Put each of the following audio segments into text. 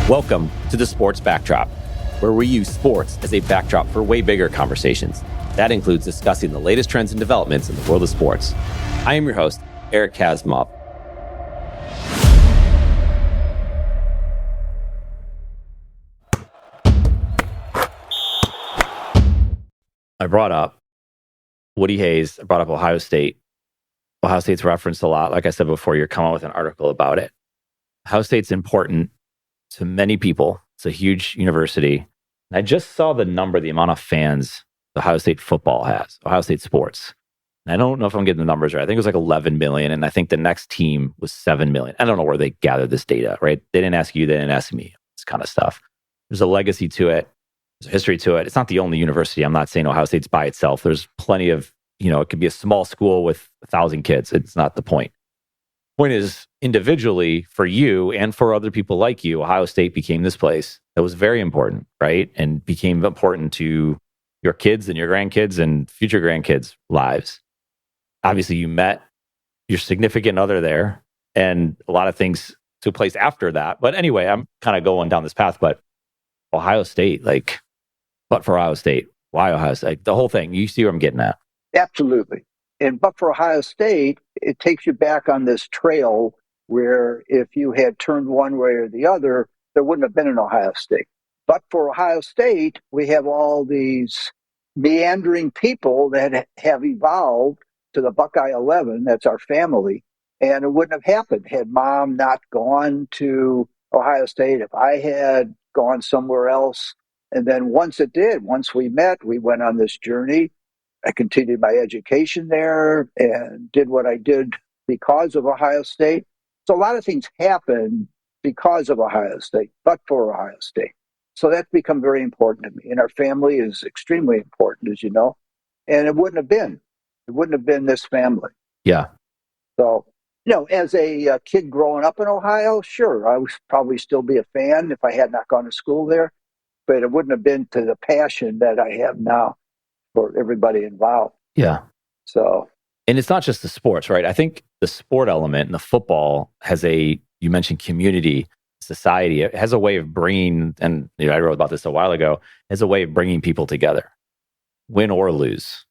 Welcome to the Sports Backdrop, where we use sports as a backdrop for way bigger conversations. That includes discussing the latest trends and developments in the world of sports. I am your host, Jerald Kasimov. I brought up Woody Hayes. I brought up Ohio State. Ohio State's referenced a lot. Like I said before, you're coming with an article about it. Ohio State's important to many people. It's a huge university. And I just saw the number, the amount of fans Ohio State football has, Ohio State sports. And I don't know if I'm getting the numbers right. I think it was like 11 million. And I think the next team was 7 million. I don't know where they gathered this data, right? They didn't ask you, they didn't ask me. This kind of stuff. There's a legacy to it. There's a history to it. It's not the only university. I'm not saying Ohio State's by itself. There's plenty of, it could be a small school with 1,000 kids. It's not the point. Point is, individually, for you and for other people like you, Ohio State became this place that was very important, right? And became important to your kids and your grandkids and future grandkids' lives. Obviously, you met your significant other there, and a lot of things took place after that. But anyway, I'm kind of going down this path. But Ohio State, but for Ohio State, why Ohio State? The whole thing, you see where I'm getting at. Absolutely. But for Ohio State, it takes you back on this trail where if you had turned one way or the other, there wouldn't have been an Ohio State. But for Ohio State, we have all these meandering people that have evolved to the Buckeye 11. That's our family. And it wouldn't have happened had Mom not gone to Ohio State, if I had gone somewhere else. And then once we met, we went on this journey. I continued my education there and did what I did because of Ohio State. So a lot of things happened because of Ohio State, but for Ohio State. So that's become very important to me. And our family is extremely important, as you know. And it wouldn't have been this family. Yeah. So, as a kid growing up in Ohio, sure, I would probably still be a fan if I had not gone to school there. But it wouldn't have been to the passion that I have now for everybody involved. Yeah. So, and it's not just the sports, right? I think the sport element and the football has you mentioned community, society. It has a way of bringing, and I wrote about this a while ago, has a way of bringing people together, win or lose,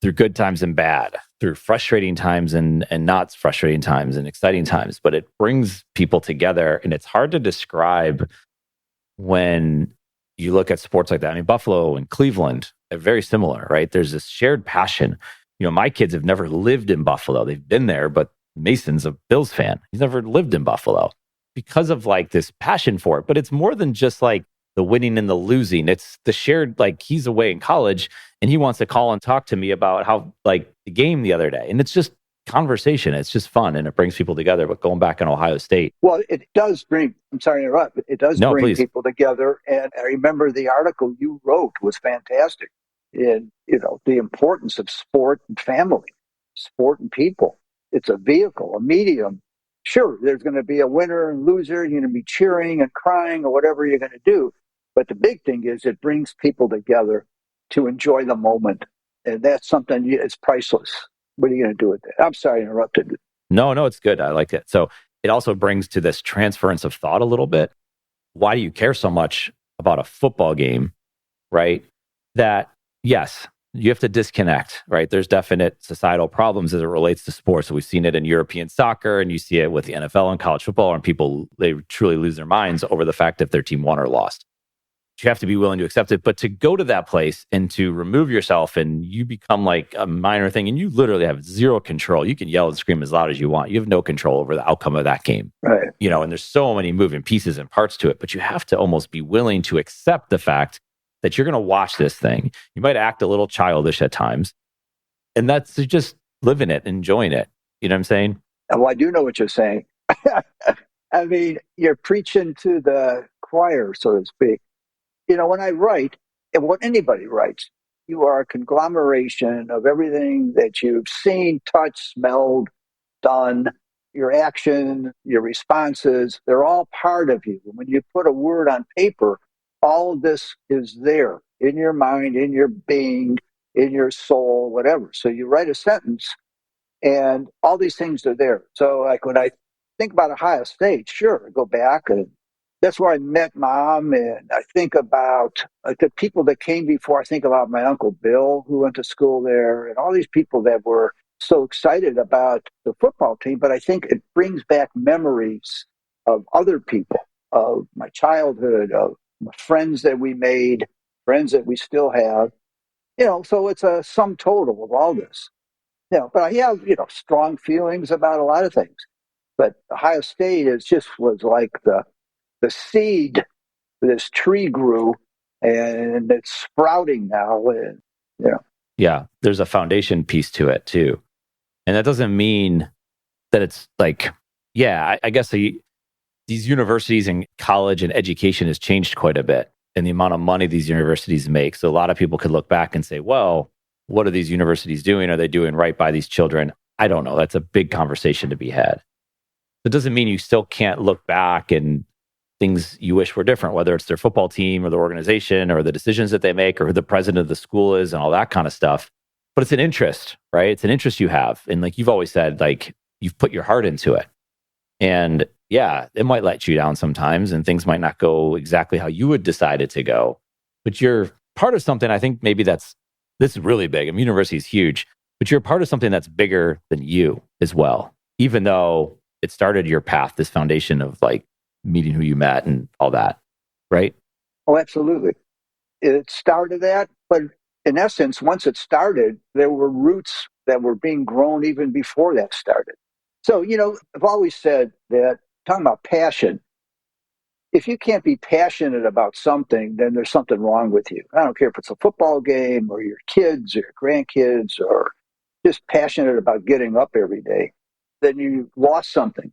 through good times and bad, through frustrating times and not frustrating times and exciting times. But it brings people together, and it's hard to describe when you look at sports like that. I mean, Buffalo and Cleveland are very similar, right? There's this shared passion. My kids have never lived in Buffalo. They've been there, but Mason's a Bills fan. He's never lived in Buffalo because of this passion for it. But it's more than just the winning and the losing. It's the shared, he's away in college and he wants to call and talk to me about how the game the other day. And it's just conversation. It's just fun and it brings people together. But going back in Ohio State. Well, it does bring, I'm sorry to interrupt, but it does bring please. People together. And I remember the article you wrote was fantastic in, the importance of sport and family, sport and people. It's a vehicle, a medium. Sure, there's going to be a winner and loser. You're going to be cheering and crying or whatever you're going to do. But the big thing is it brings people together to enjoy the moment. And that's something it's priceless. What are you going to do with that? I'm sorry I interrupted. No, it's good. I like it. So it also brings to this transference of thought a little bit. Why do you care so much about a football game, right? That, yes, you have to disconnect, right? There's definite societal problems as it relates to sports. So we've seen it in European soccer, and you see it with the NFL and college football, and people, they truly lose their minds over the fact if their team won or lost. You have to be willing to accept it. But to go to that place and to remove yourself and you become a minor thing and you literally have zero control. You can yell and scream as loud as you want. You have no control over the outcome of that game. Right. And there's so many moving pieces and parts to it, but you have to almost be willing to accept the fact that you're going to watch this thing. You might act a little childish at times. And that's just living it, enjoying it. You know what I'm saying? Well, I do know what you're saying. I mean, you're preaching to the choir, so to speak. When I write, and when anybody writes, you are a conglomeration of everything that you've seen, touched, smelled, done, your action, your responses, they're all part of you. When you put a word on paper, all of this is there in your mind, in your being, in your soul, whatever. So you write a sentence and all these things are there. So when I think about Ohio State, sure, I go back and That's where I met Mom, and I think about the people that came before. I think about my Uncle Bill, who went to school there, and all these people that were so excited about the football team. But I think it brings back memories of other people, of my childhood, of my friends that we made, friends that we still have. So it's a sum total of all this. But I have, strong feelings about a lot of things. But Ohio State was like the seed. This tree grew, and it's sprouting now. And Yeah, there's a foundation piece to it too, and that doesn't mean that it's like, yeah, I guess these universities and college and education has changed quite a bit, and the amount of money these universities make. So a lot of people could look back and say, well, what are these universities doing? Are they doing right by these children? I don't know. That's a big conversation to be had. It doesn't mean you still can't look back and things you wish were different, whether it's their football team or the organization or the decisions that they make or who the president of the school is and all that kind of stuff. But it's an interest, right? It's an interest you have. And like you've always said, like you've put your heart into it. And yeah, it might let you down sometimes and things might not go exactly how you would decide it to go. But you're part of something, I think maybe this is really big. I mean, university is huge, but you're part of something that's bigger than you as well. Even though it started your path, this foundation of like meeting who you met and all that, right? Oh, absolutely. It started that, but in essence, once it started, there were roots that were being grown even before that started. So, I've always said that, talking about passion, if you can't be passionate about something, then there's something wrong with you. I don't care if it's a football game or your kids or your grandkids or just passionate about getting up every day, then you lost something.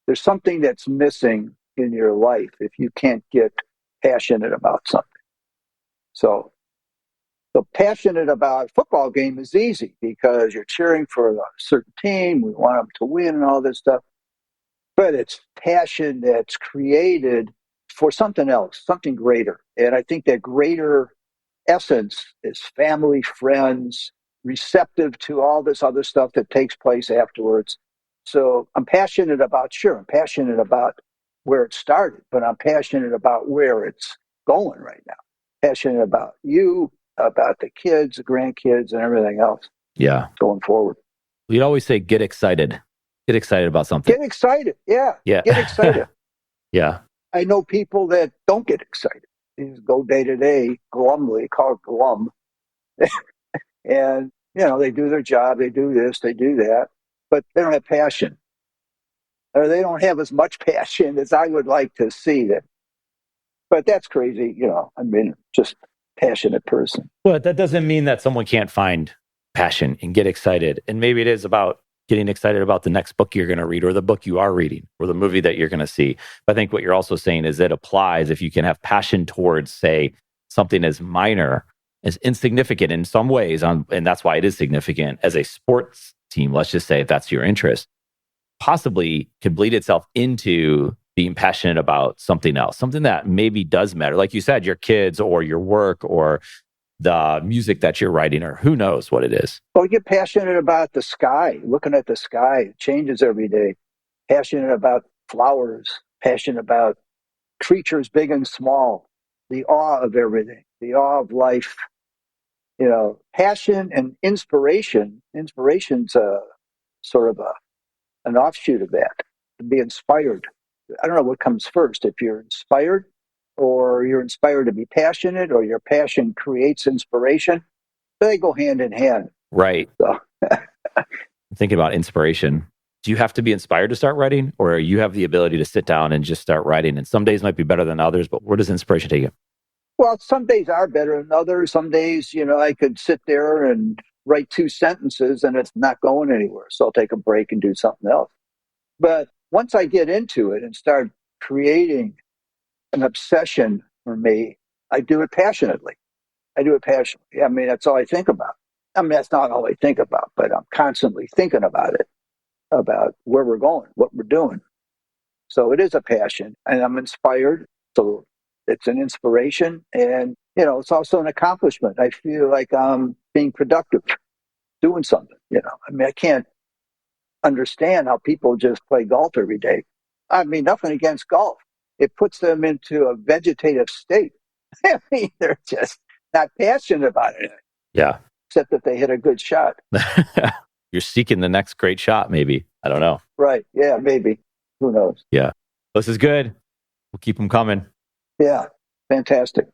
There's something that's missing in your life if you can't get passionate about something. So passionate about football game is easy because you're cheering for a certain team. We want them to win and all this stuff. But it's passion that's created for something else, something greater. And I think that greater essence is family, friends, receptive to all this other stuff that takes place afterwards. So I'm passionate about where it started, but I'm passionate about where it's going right now. Passionate about you, about the kids, the grandkids, and everything else. Yeah. Going forward. We'd always say, get excited. Get excited about something. Get excited. Yeah. Yeah. Get excited. Yeah. I know people that don't get excited. They just go day to day, glumly, call it glum. And, they do their job, they do this, they do that, but they don't have passion. Or they don't have as much passion as I would like to see them. But that's crazy, just passionate person. But that doesn't mean that someone can't find passion and get excited. And maybe it is about getting excited about the next book you're going to read or the book you are reading or the movie that you're going to see. But I think what you're also saying is it applies if you can have passion towards, say, something as minor, as insignificant in some ways, and that's why it is significant as a sports team, let's just say, if that's your interest, possibly could bleed itself into being passionate about something else, something that maybe does matter. Like you said, your kids or your work or the music that you're writing or who knows what it is. Well, get passionate about the sky, looking at the sky. It changes every day. Passionate about flowers, passionate about creatures big and small, the awe of everything, the awe of life. Passion and inspiration. Inspiration's sort of an offshoot of that, to be inspired. I don't know what comes first, if you're inspired or you're inspired to be passionate or your passion creates inspiration. They go hand in hand. Right. So. Thinking about inspiration. Do you have to be inspired to start writing or you have the ability to sit down and just start writing? And some days might be better than others, but where does inspiration take you? Well, some days are better than others. Some days, I could sit there and write 2 sentences and it's not going anywhere. So I'll take a break and do something else. But once I get into it and start creating an obsession for me, I do it passionately. I mean, that's all I think about. I mean, that's not all I think about, but I'm constantly thinking about it, about where we're going, what we're doing. So it is a passion and I'm inspired. So it's an inspiration and, it's also an accomplishment. I feel like I'm being productive, doing something, I mean, I can't understand how people just play golf every day. I mean, nothing against golf. it puts them into a vegetative state. I mean, they're just not passionate about it. Yeah. Except that they hit a good shot. You're seeking the next great shot, maybe. I don't know. Right. Yeah, maybe. Who knows? Yeah. This is good. We'll keep them coming. Yeah. Fantastic.